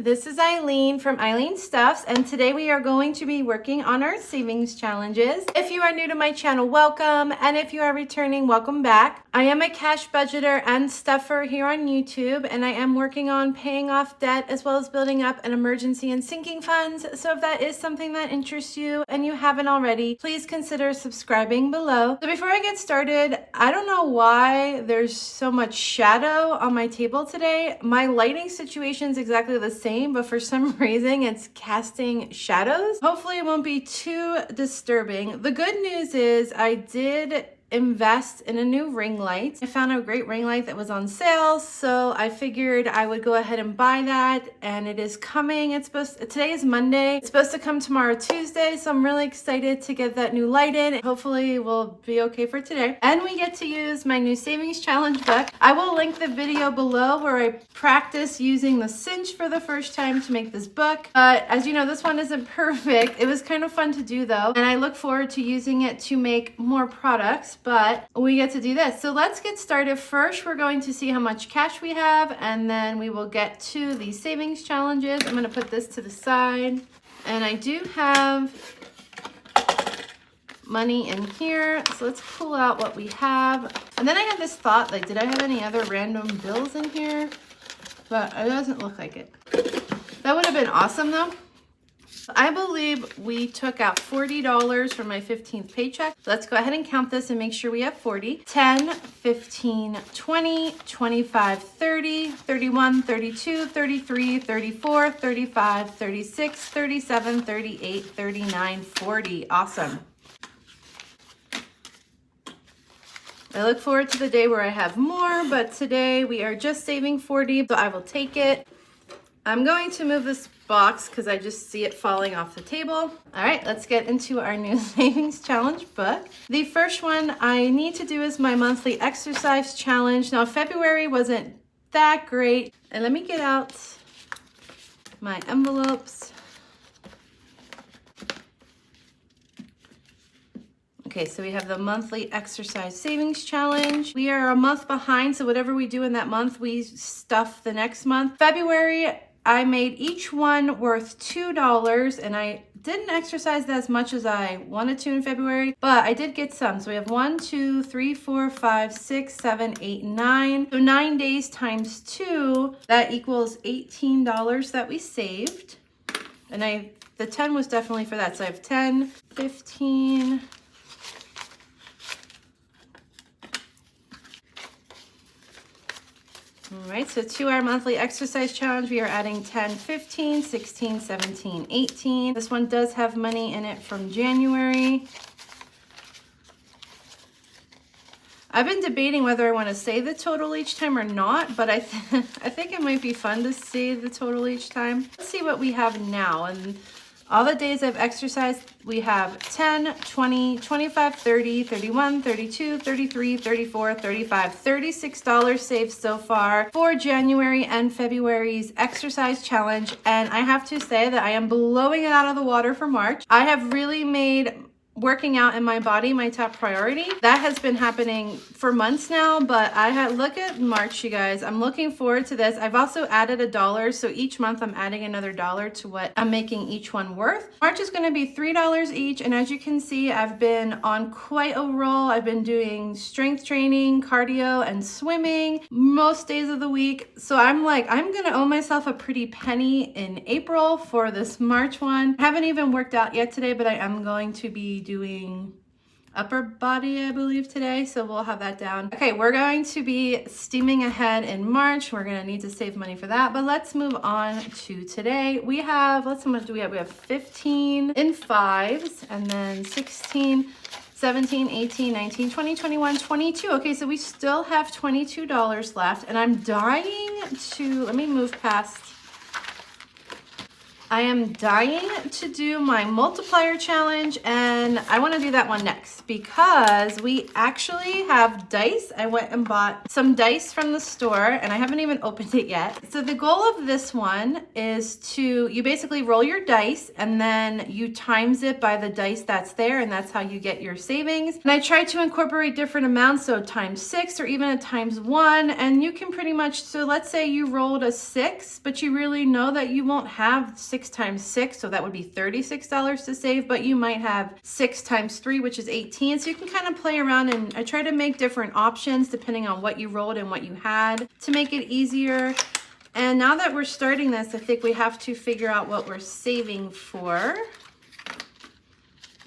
This is Eileen from Eileen Stuffs, and today we are going to be working on our savings challenges. If you are new to my channel, welcome, and if you are returning, welcome back. I am a cash budgeter and stuffer here on YouTube, and I am working on paying off debt as well as building up an emergency and sinking funds. So if that is something that interests you and you haven't already, please consider subscribing below. So before I get started, I don't know why there's so much shadow on my table today. My lighting situation is exactly the same, but for some reason it's casting shadows. Hopefully it won't be too disturbing. The good news is I did invest in a new ring light. I found a great ring light that was on sale, so I figured I would go ahead and buy that, and it is coming. Today is Monday. It's supposed to come tomorrow, Tuesday, so I'm really excited to get that new light in. Hopefully we'll be okay for today. And we get to use my new savings challenge book. I will link the video below where I practice using the Cinch for the first time to make this book. But as you know, this one isn't perfect. It was kind of fun to do though, and I look forward to using it to make more products. But we get to do this. So let's get started. First, we're going to see how much cash we have, and then we will get to the savings challenges. I'm going to put this to the side, and I do have money in here. So let's pull out what we have. And then I had this thought, like, did I have any other random bills in here? But it doesn't look like it. That would have been awesome though. I believe we took out $40 from my 15th paycheck. Let's go ahead and count this and make sure we have 40. 10, 15, 20, 25, 30, 31, 32, 33, 34, 35, 36, 37, 38, 39, 40. Awesome. I look forward to the day where I have more, but today we are just saving 40, so I will take it. I'm going to move this box because I just see it falling off the table. All right, let's get into our new savings challenge book. The first one I need to do is my monthly exercise challenge. Now, February wasn't that great. And let me get out my envelopes. Okay, so we have the monthly exercise savings challenge. We are a month behind, so whatever we do in that month, we stuff the next month. February, I made each one worth $2, and I didn't exercise as much as I wanted to in February, but I did get some. So we have 1, 2, 3, 4, 5, 6, 7, 8, 9. So 9 days times 2, that equals $18 that we saved. And the 10 was definitely for that. So I have 10, 15, all right, so to our monthly exercise challenge, we are adding 10, 15, 16, 17, 18. This one does have money in it from January. I've been debating whether I want to say the total each time or not, but I think it might be fun to say the total each time. Let's see what we have now. And all the days I've exercised, we have 10, 20, 25, 30, 31, 32, 33, 34, 35, $36 saved so far for January and February's exercise challenge. And I have to say that I am blowing it out of the water for March. I have really made working out in my body my top priority. That has been happening for months now, but look at March, you guys. I'm looking forward to this. I've also added $1, so each month I'm adding another $1 to what I'm making each one worth. March is going to be $3 each, and as you can see, I've been on quite a roll. I've been doing strength training, cardio, and swimming most days of the week. So I'm gonna owe myself a pretty penny in April for this March one. I haven't even worked out yet today, but I am going to be doing upper body, I believe, today, so we'll have that down. Okay, we're going to be steaming ahead in March. We're gonna need to save money for that, but let's move on to today. We have, how much do we have? We have 15 in 5s, and then 16, 17, 18, 19, 20, 21, 22. Okay, so we still have $22 left, and I'm dying to, let me move past I am dying to do my multiplier challenge, and I want to do that one next because we actually have dice. I went and bought some dice from the store and I haven't even opened it yet. So the goal of this one is you basically roll your dice and then you times it by the dice that's there, and that's how you get your savings. And I tried to incorporate different amounts, so times 6 or even a times 1, and you can pretty much, so let's say you rolled a 6, but you really know that you won't have 6 times 6, so that would be $36 to save, but you might have 6 times 3, which is 18. So you can kind of play around, and I try to make different options depending on what you rolled and what you had to make it easier. And now that we're starting this, I think we have to figure out what we're saving for.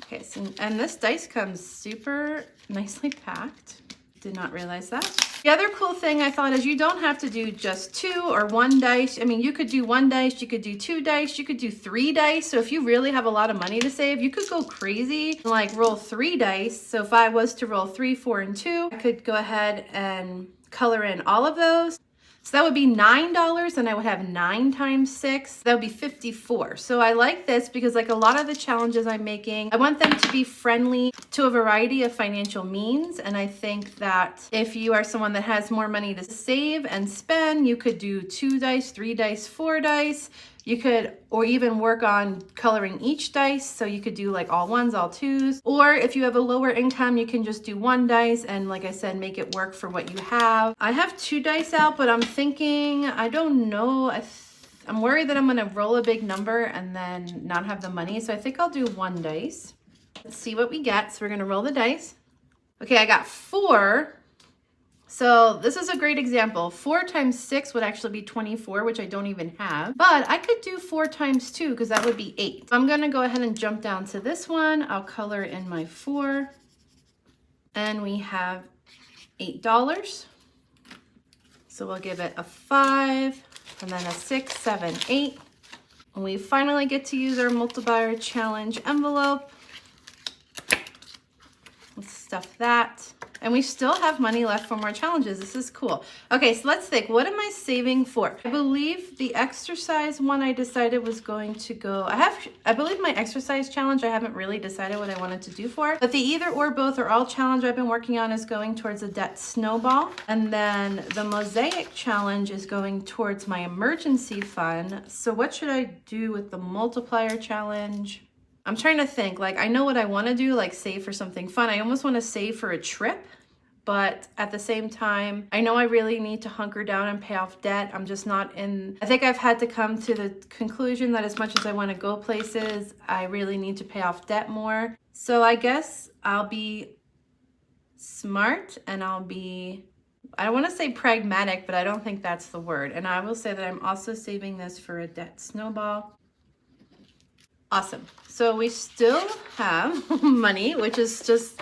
Okay, so, and this dice comes super nicely packed. Did not realize that. The other cool thing I thought is you don't have to do just 2 or 1 dice. I mean, you could do 1 dice, you could do 2 dice, you could do 3 dice. So if you really have a lot of money to save, you could go crazy and like roll 3 dice. So if I was to roll 3, 4, and 2, I could go ahead and color in all of those. So that would be $9, and I would have 9 times 6. That would be 54. So I like this because like a lot of the challenges I'm making, I want them to be friendly to a variety of financial means. And I think that if you are someone that has more money to save and spend, you could do 2 dice, 3 dice, 4 dice. You could, or even work on coloring each dice. So you could do like all 1s, all 2s. Or if you have a lower income, you can just do 1 dice and like I said, make it work for what you have. I have 2 dice out, but I'm thinking, I don't know. I'm worried that I'm gonna roll a big number and then not have the money. So I think I'll do 1 dice. Let's see what we get. So we're gonna roll the dice. Okay, I got 4. So this is a great example. 4 times 6 would actually be 24, which I don't even have. But I could do 4 times 2 because that would be 8. So I'm going to go ahead and jump down to this one. I'll color in my 4. And we have $8. So we'll give it a 5, and then a 6, 7, 8. And we finally get to use our multiplier challenge envelope. Let's stuff that. And we still have money left for more challenges. This is cool. Okay, so let's think. What am I saving for? I believe the exercise one I decided was going to go. I believe my exercise challenge, I haven't really decided what I wanted to do for. But the either or both or all challenge I've been working on is going towards a debt snowball. And then the Mosaic challenge is going towards my emergency fund. So what should I do with the multiplier challenge? I'm trying to think, like, I know what I want to do, like save for something fun. I almost want to save for a trip, but at the same time, I know I really need to hunker down and pay off debt. I'm just not in, I think I've had to come to the conclusion that as much as I want to go places, I really need to pay off debt more. So I guess I'll be smart and I don't want to say pragmatic, but I don't think that's the word. And I will say that I'm also saving this for a debt snowball. Awesome. So we still have money, which is just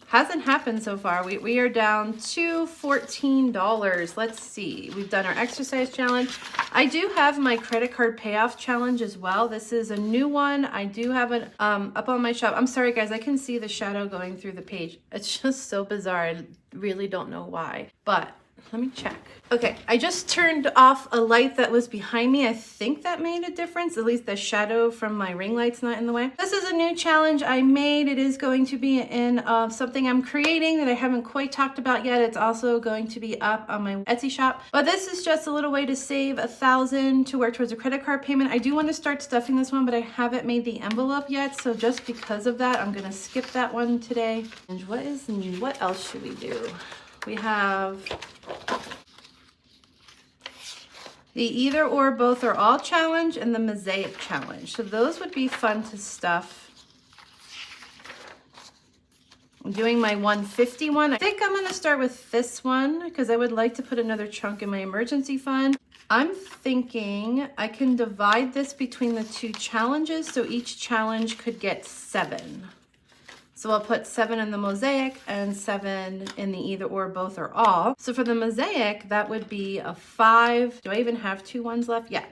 hasn't happened so far. We are down to $14. Let's see. We've done our exercise challenge. I do have my credit card payoff challenge as well. This is a new one. I do have it up on my shop. I'm sorry guys, I can see the shadow going through the page. It's just so bizarre. I really don't know why, but let me check. Okay, I just turned off a light that was behind me. I think that made a difference. At least the shadow from my ring light's not in the way. This is a new challenge I made. It is going to be in something I'm creating that I haven't quite talked about yet. It's also going to be up on my Etsy shop. But this is just a little way to save $1,000 to work towards a credit card payment. I do want to start stuffing this one, but I haven't made the envelope yet. So just because of that, I'm gonna skip that one today. And what else should we do? We have the either or both or all challenge and the Mosaic challenge. So those would be fun to stuff. I'm doing my 150 one. I think I'm gonna start with this one because I would like to put another chunk in my emergency fund. I'm thinking I can divide this between the 2 challenges so each challenge could get 7. So I'll put 7 in the Mosaic and 7 in the either or both or all. So for the Mosaic, that would be a 5. Do I even have 2 ones left? Yeah.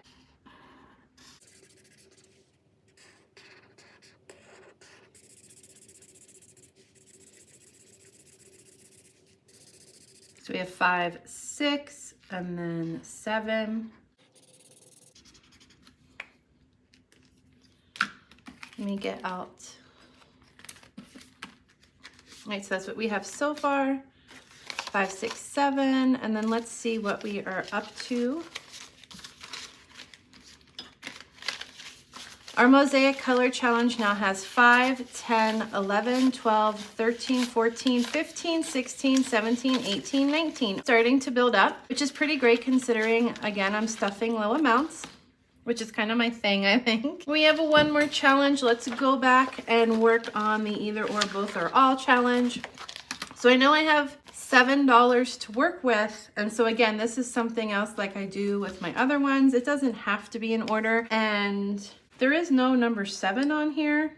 So we have 5, 6, and then 7. Let me get out. All right, so that's what we have so far. 5, 6, 7, and then let's see what we are up to. Our Mosaic Color Challenge now has 5, 10, 11, 12, 13, 14, 15, 16, 17, 18, 19. Starting to build up, which is pretty great considering, again, I'm stuffing low amounts, which is kind of my thing, I think. We have one more challenge. Let's go back and work on the either or, both or all challenge. So I know I have $7 to work with. And so again, this is something else like I do with my other ones. It doesn't have to be in order. And there is no number 7 on here,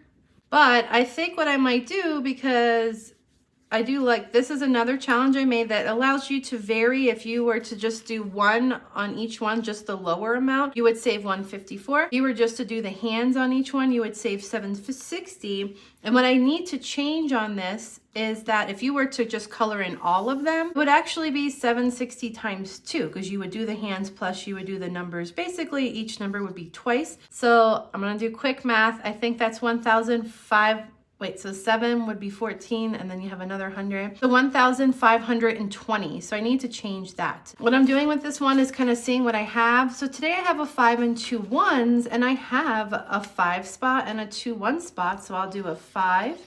but I think what I might do, because I do like, this is another challenge I made that allows you to vary. If you were to just do 1 on each one, just the lower amount, you would save 154. If you were just to do the hands on each one, you would save 760. And what I need to change on this is that if you were to just color in all of them, it would actually be 760 times 2, because you would do the hands plus you would do the numbers. Basically, each number would be twice. So I'm gonna do quick math. I think that's 1,005. Wait, so 7 would be 14, and then you have another 100. So 1,520. So I need to change that. What I'm doing with this one is kind of seeing what I have. So today I have a 5 and 2 1s, and I have a 5 spot and a 2 1 spot. So I'll do a 5.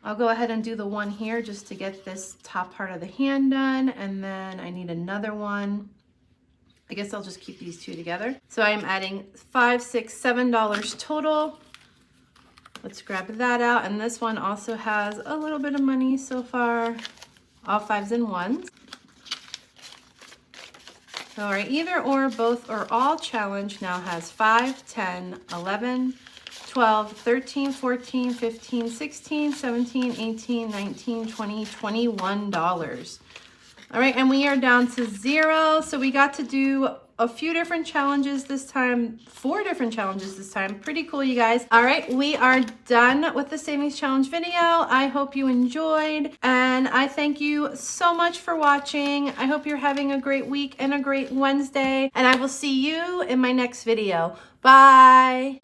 I'll go ahead and do the 1 here just to get this top part of the hand done. And then I need another one. I guess I'll just keep these two together. So I'm adding $5, $6, $7 total. Let's grab that out. And this one also has a little bit of money so far. All 5s and 1s. All right, either or, both or all challenge now has 5, 10, 11, 12, 13, 14, 15, 16, 17, 18, 19, 20, $21. All right, and we are down to 0. So we got to do a few different challenges this time, 4 different challenges this time. Pretty cool, you guys. All right, we are done with the savings challenge video. I hope you enjoyed, and I thank you so much for watching. I hope you're having a great week and a great Wednesday, and I will see you in my next video. Bye.